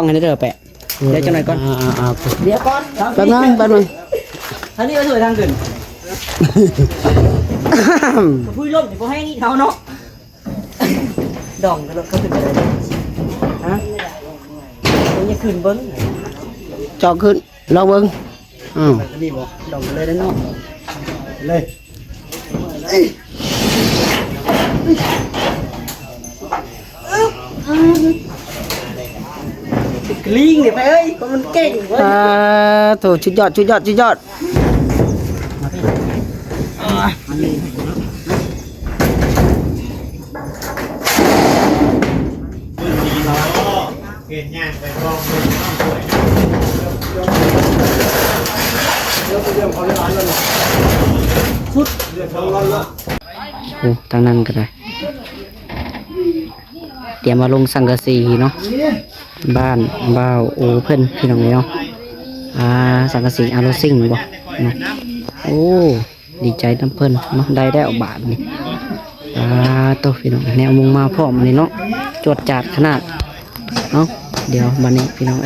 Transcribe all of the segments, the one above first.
ต้องให้ได้เด้อแปะเดี๋ยวจังหน่อยก่อนเดี๋ยวก่อนแป๊บนึงท่านี้ก็สวยทางขึ้นพูดร่มเดี๋ยวพอให้นี่เขาเนาะดองก็ขึ้นไปเลยฮะมันจะขึ้นเบิ้งจอขึ้นลองเบิ้งนี่บอกดองเลยได้เนาะเลยกลิ้งเดี๋ยวไปเอ้ยก็มันเก่งเว้ยโถชุดยอดเห็นย่างไปกองสวยชุดโอ้ทางนั้นก็ได้เตรียมมาลงสังกะสีเนาะบ้านบ่าวโอเพิ่นพี่น้องเนาะสังกะสีอาโรซิ่งบ่เนาะโอ้ดีใจน้ำเพิ่นเนาะได้เอาบาทนี่โตพี่น้องแนวมุงมาพร้อมนี่เนาะจวดจาดขนาดเนาะเดี๋ยวบัดนี้พี่น้อง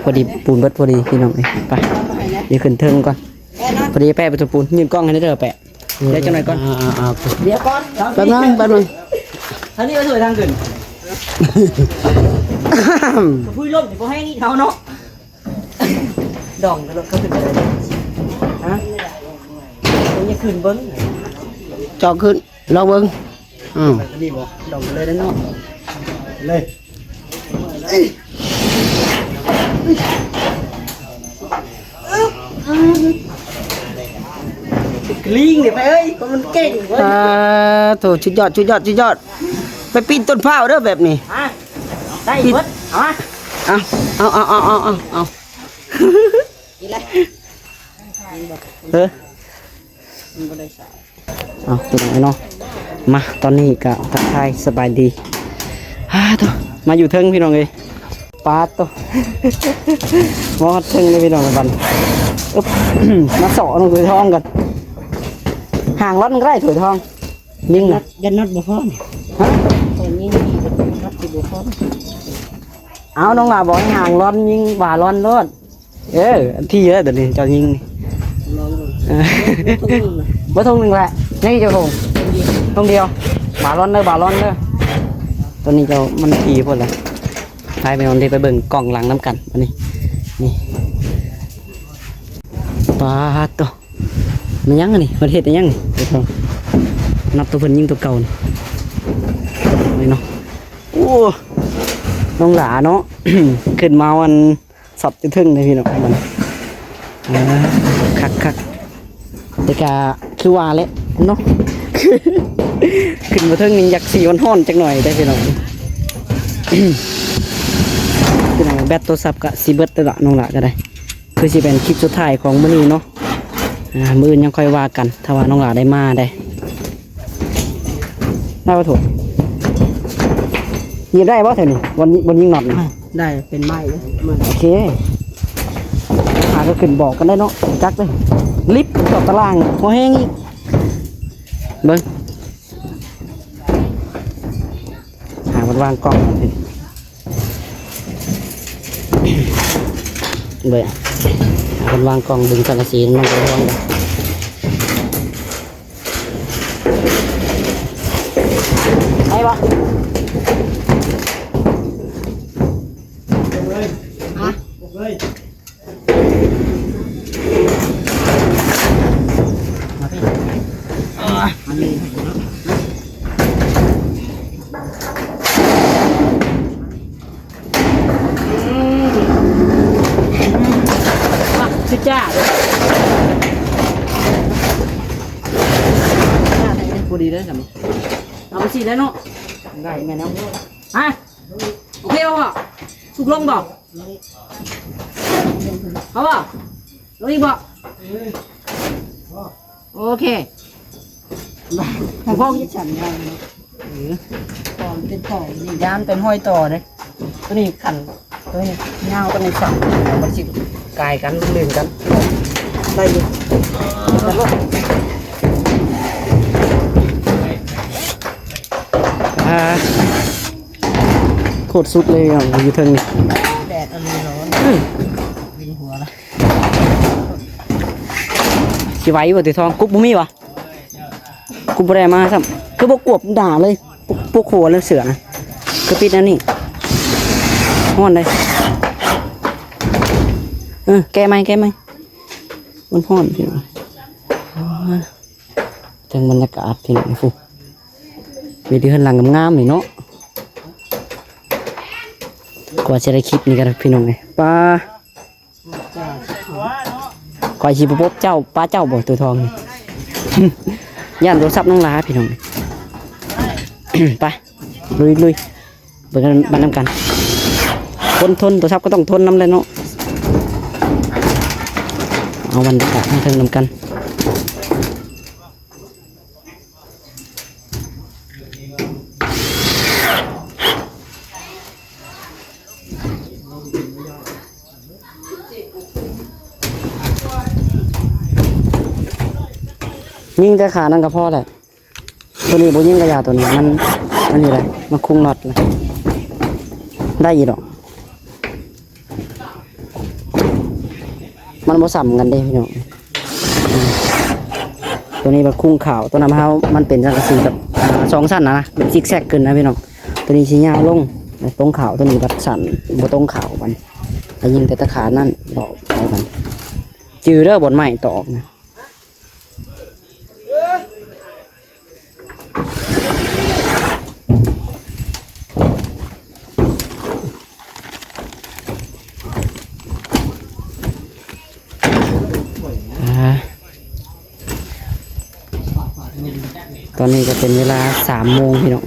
พอดีปูนเบิดพอดีพี่น้องไปเดี๋ยวขึ้นเทิงก่อนพอดีแปะประตูปูนยืนกล้องให้ได้เด้อแปะเดี๋ยวจังหน่อยก่อนเดี๋ยวก่อนแป๊บนึงท่านี้ก็สวยทางขึ้นพูดร่มเดี๋ยวพอให้นี่เขาเนาะดองก็ขึ้นไปเลยฮะมันจะขึ้นเบิ้งจอขึ้นลองเบิ้งนี่บอกดองเลยได้เนาะเลยกลิ้งเดี๋ยวไปเอ้ยก็มันเก่งเว้ยโถชุดยอดไปปีนต้นพร้าวเด้อแบบนี้ได้เบิดเอาอีไรเป็นไงเนาะมาตอนนี้ก็ทักทายสบายดีตัวมาอยู่เทิงพี่น้องเลยปาตัวมอดเทิงเลยพี่น้องบันมาสอลงถุยทองกันห่างรถมันก็ได้ถุยทองยิงนะยันนัดบุฟเฟ่ฮะคนยิงนัดที่บุฟเฟ่เอาน้องหลาบอกห่างร้อนยิงบ่าร้อนรถที่เยอะเดี๋ยวนี้จะยิงบ่ทงหนึ่งแหละนี่เจ้าทงทงเดียวบ่าร้อนเด้อตัวนี้เจ้ามันขี่พอแล้วไปนอนไปเบิ่งกล่องหลังน้ำกันอันนี้นี่ปลาตัวมันยังนี่ประเทศยังนับตัวเพิ่นยิงตัวเก่านี่เนาะโอ้น้องหลาเนาะ ขึ้นมาวันสอบจะถึงเลยพี่น้องมันคักแต่กะคือว่าเลยเนาะ ขึ้นมาถึงนี่อยากสีวันห้อนจักหน่อยได้พี่น้องพี่น้องแบตโทรศัพท์กับซีเบิร์ตละน้องหลาก็ได้คือสิเป็นคลิปสุดท้ายของมื้อนี้เนาะมื้อยังค่อยว่ากันถ้าว่าน้องหลาได้มาได้ป่ะถูกยิงได้ป่ะเถอะนี่วันยิงหนอดได้เป็นไม้เลยโอเคก็ขึ้นบอกกันได้เนาะจักเลยลิฟต์ต่อตารางพอแห้งอีกเบิ้งมันวางกล้องเบิ้งมันวางกล้องดึงสังกะสีมันก็วางเลยไอ้บ่จ้าพอดีได้สำเอาไปสีได้เนาะได้แม่น้ำโอเคป่ะสุกลงบ่เอาป่ะลงอีกบ่โอเคของพ่อที่ฉันได้ต่อเป็นต่อนี่ย่านเป็นห้อยต่อเลยตัวนี้ขัน เฮ้ยเงากันในสั่งมันสิกายกันลื่นกันได้อยู่แล้วก็ โคตรสุดเลยอ่ะอยู่เทิงนี่ แดดอะไรร้อนวินหัวละ สิไหว้บ่ติทองกุ๊บบ่มีวะกุ๊บบ่ได้มาซ้ำคือบ่กวบด่าเลยพวกโคแล้วเสือนะคือปิดอันนี้ฮ้อนเลยแก้ไหมมันฮ้อนพี่น้องจังบรรยากาศพี่น้องฟูมีเดือนหลังงามๆนี่เนาะกว่าจะได้คลิปนี้กันพี่น้องไงป้าก่อยชีพบเจ้าป้าเจ้าบ่ตัวทองนี่ ย่านโทรศัพท์น้องลาพี่น้อง ไปลุยเบิกกันบ้านน้ำกันทนโทรศัพท์ก็ต้องทนน้ำเลยเนาะเอาบรรยากาศให้เทิงน้ำกันยิงแต่ขานั่นก็พอแหละตัวนี้บ่ยิงกระยาตัวนี้มันอยู่ไรมันคุงน็อตเลยได้ยีดอกมันบ่ซ้ำกันเด้พี่น้องตัวนี้มันคุงขาวตัวนั้นมันเป็นสังกะสีแบบ2สั้นนะเป็นซิกแซกขึ้นนะพี่น้องตัวนี้ชี้ยาวลงตรงขาวตัวนี้บัดสั่นบ่ตรงขาวมันแต่ยิงแต่ตะขานั่นดอกเอากันจือเด้อบนใหม่ตอกนะตอนนี้ก็เป็นเวลา3 โมงพี่น้อง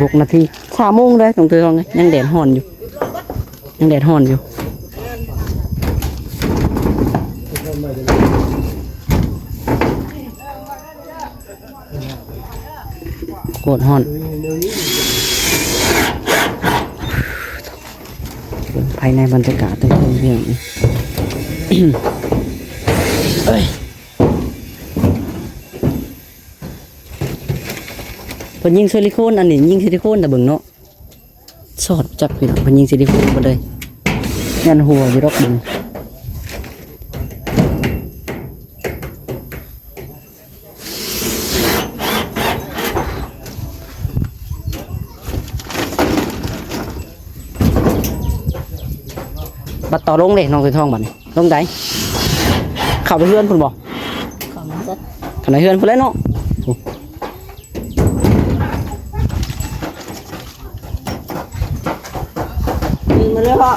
3:36 นาที3 โมงเลยตรงตัวเลยยังแดดฮ้อนอยู่โคตรฮ้อนภายในบรรยากาศเป็นเรื่องเอ้ยเพิ่นยิงซิลิโคนอันนี้ยิงซิลิโคนแต่เบิ่งเนาะสอดจับพี่น้องเพิ่นยิงซิลิโคนหมดเลยยันหัวอยู่ดอกเบิ่งบัดต่อลงเลยน้องตัวทองบัดนี้ลงได้เข้าไปเฮือนพุ่นบ่เข้าไปเฮือนพุ่นแล้วเนาะมาเลยพ่อ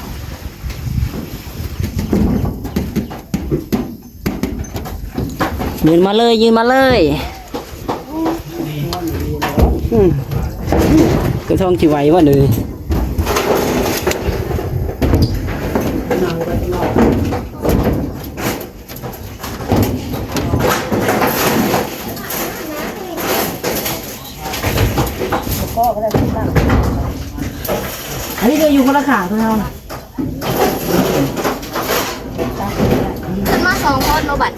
ยืนมาเลยตัวทองสิไหวบ่เด้ออันนี้ก็อยู่คนละขาตัวเรา ขึ้นมา2 คนโนบัต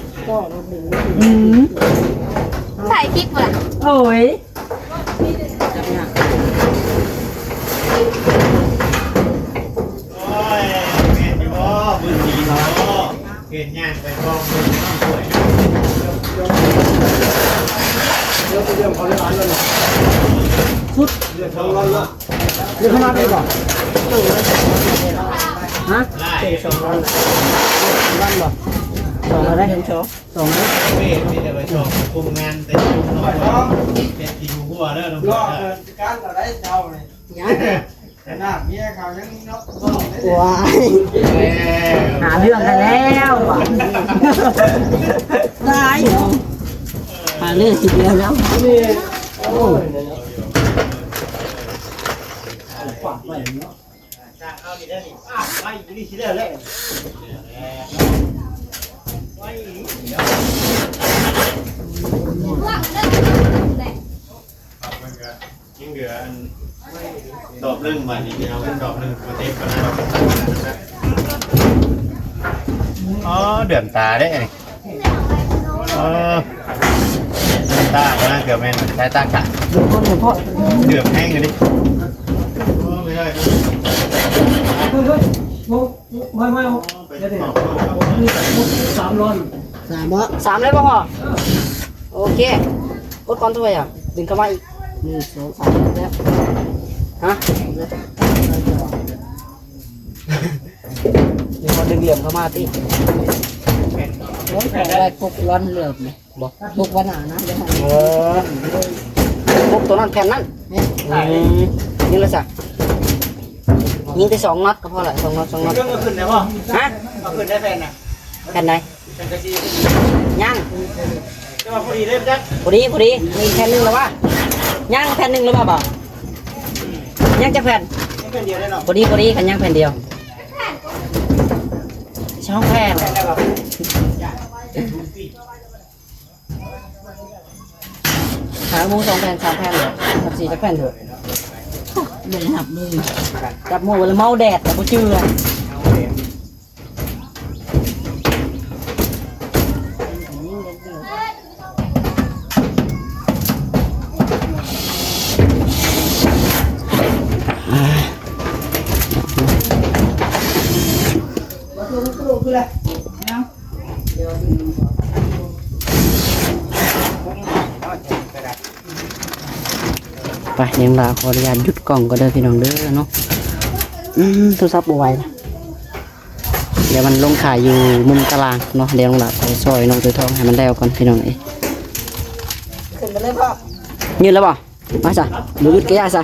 ถ่ายคลิปว่ะ โอ้ย โอ้ยแม่นอยู่บ่มือสีเนาะเกณฑ์ย่างไปกองเลยต้องสวยเรื่องเขาได้ร้านแล้วเนาะสุดเรื่องเขาร้านละเรื่องเขามาได้ก่อนฮะเตะ2 วันวันบ่2แล้วได้ถึงโชว์2แล้ว เว้ยนี่เดี๋ยวไปชมคุมงานแต่ชุมน้อยเป็นทีมหัวเด้อน้อง ก็ เด้อ การก็ได้เท่าเลยหน้าเมียเขายังเนาะ ว้ายหาเรื่องกันแล้วว่ะตายหาเรื่องสิเดียวแล้ว นี่โอ้ย เอาดิเด้อนี่ไปนี่สิเด้อเลยไป ว่างเด้อ ยังเหลือดอกหนึ่งบาทนี้เอาเป็นดอกหนึ่งมาเต็มกันนะอ๋อเดือดตาได้ไงตาก็น่าเกือบแม่นใช้ตาขัด ดูคนเฉพาะ เดือดแห้งเลยดิไม่ได้ เฮ้ยไม่เดี๋ยว300 3เลยป่ะพ่อโอเคกดก่อนถ้วยอ่ะดึงเข้ามาอีก1 2 3แล้วฮะเดี๋ยวพอดึงเหลี่ยมเข้ามาติร้อนแข็งอะไรปุ๊กร้อนเหลือบไหมบอกปุ๊กวันหนานะปุ๊กตัวนั้นแผ่นนั้นนี่ละสักยิงไป2 นัดก็พอละ2 นัด2 นัด เครื่องก็ขึ้นได้ป่ะ ฮะ เอาขึ้นได้แฟนน่ะ แผ่นไหน เป็นกระชี ย่าง จะมาพอดีเลยจ้ะ พอดีมีแผ่นหนึ่งแล้ววะย่างแผ่นหนึ่งแล้วป่ะบ่ย่างจะแผ่น ไม่เป็นเดียวได้หรอก พอดีกันย่างแผ่นเดียวช่องแผ่นขาหมู2 แผ่น 3 แผ่นเลยกับ4 จักแผ่นเถอะเลยหับเลยจับหมูแล้วเมาแดดแต่บ่เจือไปเลี้ยงลาขออนุญาตหยุดกล่องก็เด้อพี่น้องเด้อเนาะโทรศัพท์บ่ไหวนะเดี๋ยวมันลงขายอยู่มุมตารางเนาะเดี๋ยวลงลาขอซอยน้องตัวทองให้มันแล้วก่อนพี่น้องเอ้ย ขึ้นไปเลยพ่อ ยืนแล้วบ่มาจ้ะดูยุดแก่ซะ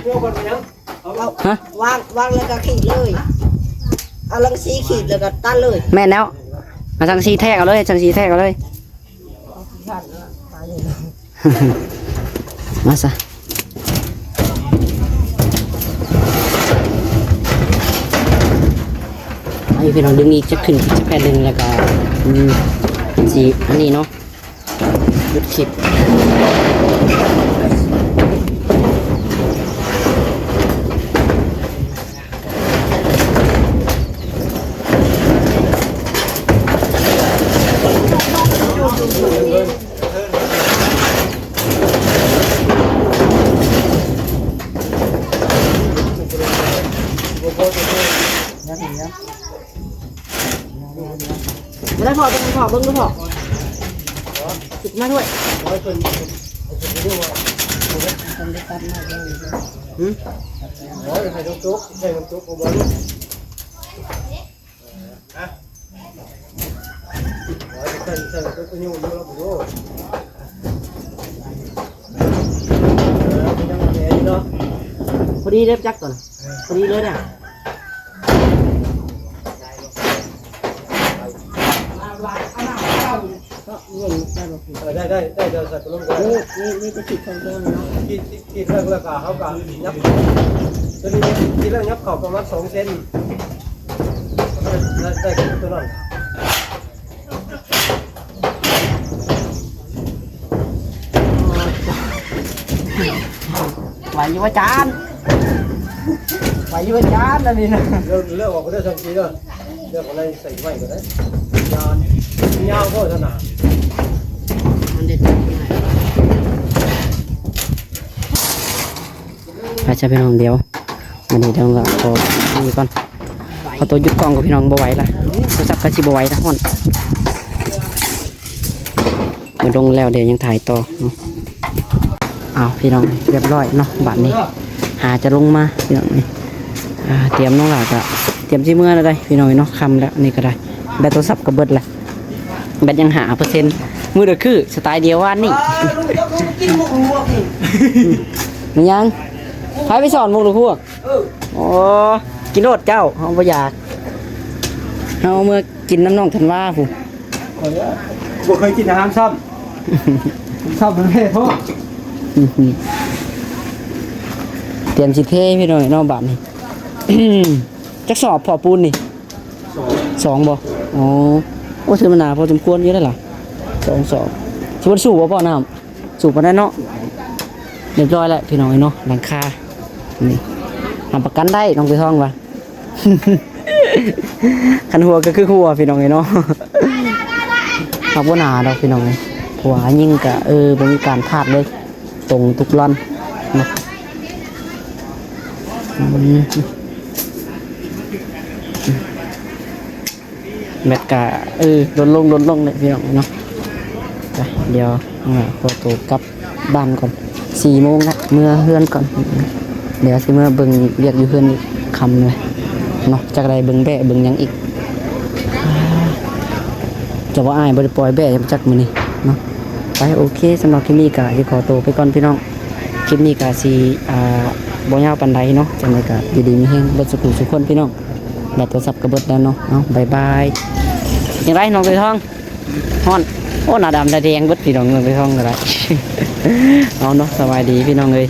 ฮะ วางแล้วก็ขีดเลย เอาลังสีขีดแล้วก็ตัดเลย แม่นแล้วมาจังซีแทกเอาเลยจังซีแทกเอาเลย มาซะไอ้พี่น้องดึงอีกจะขึ้นจะแผ่นดึงแล้วก็สีอันนี้เนาะหยุดคลิปไม่ได้พอต้องพอเบิ้งดูพอติดมาด้วยหืม ใส่ตุ๊กใส่ตุ๊กบอลใส่ตุ๊กนิ้วแล้วดูพอดีเล็บจักก่อนพอดีเลยเนี่ย ได้เดี๋ยวใส่ตัวลงกัน นี่จะขีดตรงๆเนาะ กินแล้วก็เขาก็ยับตัวนี้กินแล้วยับเข่าประมาณ2 เซนได้ตัวนั้น ไหวอยู่ว่าจานไหวอยู่ว่าจานแล้วนี่นะ เลือกออกก็ได้ทันทีเลยเลือกอะไรใส่ไว้ก็ได้ยาวก็ถนัด มันเด็ด ไปจะพี่น้องเดียวมันนี่เดี๋ยวเราขอนี่ก่อนขอตัวหยุดกล้องกับพี่น้องบ่ไหวละโทรศัพท์ก็สิบ่ไหวนะฮอนมาลงแล้วเดี๋ยวยังถ่ายต่อเนาะอ้าวพี่น้องเรียบร้อยเนาะบัดนี้หาจะลงมาพี่น้องนี่เตรียมน้องหลากะเตรียมสิเมื่อแล้วได้พี่น้องเนาะคำแล้วนี่ก็ได้แบตโทรศัพท์ก็เบิดแหละแบตยังหา%มือเดียวคือสไตล์เดียวว่านี่ กินหมูพวกนี้ มันยังใครไปสอนมุกหรือพวกโอ้กินโลดเจ้าเอาไปอยากเอาเมื่อกินน้ำน่องทันว่าผู้ บ่เคยกินอาหารซ้ำมันแม่พ่อ เตรียมสิเทพี่หน่อยนอกบ้านนี่ จักสอบพอปูนนี่2บ่อ๋อโอ้ถือมันหนาพอสมควรเยอะได้หรอ2 สอบสิบ่สูบบ่พ่อน้ำสูบมาได้เนาะ เรียบร้อยแล้วพี่น้องเนาะหลังคานี่ทำประกันได้น้องไปท่องว่ะ คันหัวก็คือหัวพี่น้องเนาะ เอาบ่หนาดอกพี่น้องหัวยิ่งกะบ่มีการพลาดเลยตรงทุกร่อนนะแมตกะลดลงเลยพี่น้องเนาะไปเดี๋ยวขอตัวกลับบ้านก่อน4 โมงละเมื่อเฮือนก่อนเดี๋ยวสิเมื่อเบิ่งเรียกอยู่เฮือนอีกคำเลยเนาะจากใดเบิ่งแบะเบิ่งหยังอีกจะว่าอ้ายบ่ได้ปล่อยแบะจักมื้อนี้เนาะไปโอเคสำหรับคลิปนี้ก็สิขอตัวไปก่อนพี่น้องคลิปนี้ก็สิบ่ยาวปานใดเนาะจังได๋ก็อยู่ดีมีแฮงเบิดสุขทุกคนพี่น้องแบตโทรศัพท์ก็เบิดแล้วเนาะเอาบ๊ายบายจังไรน้องไปท่องฮ้อนโอ้หน้าดำหน้าแดงเบิดพี่น้องน้องไปท่องก็ได้ เอาเนาะสบายดีพี่น้องเอ้ย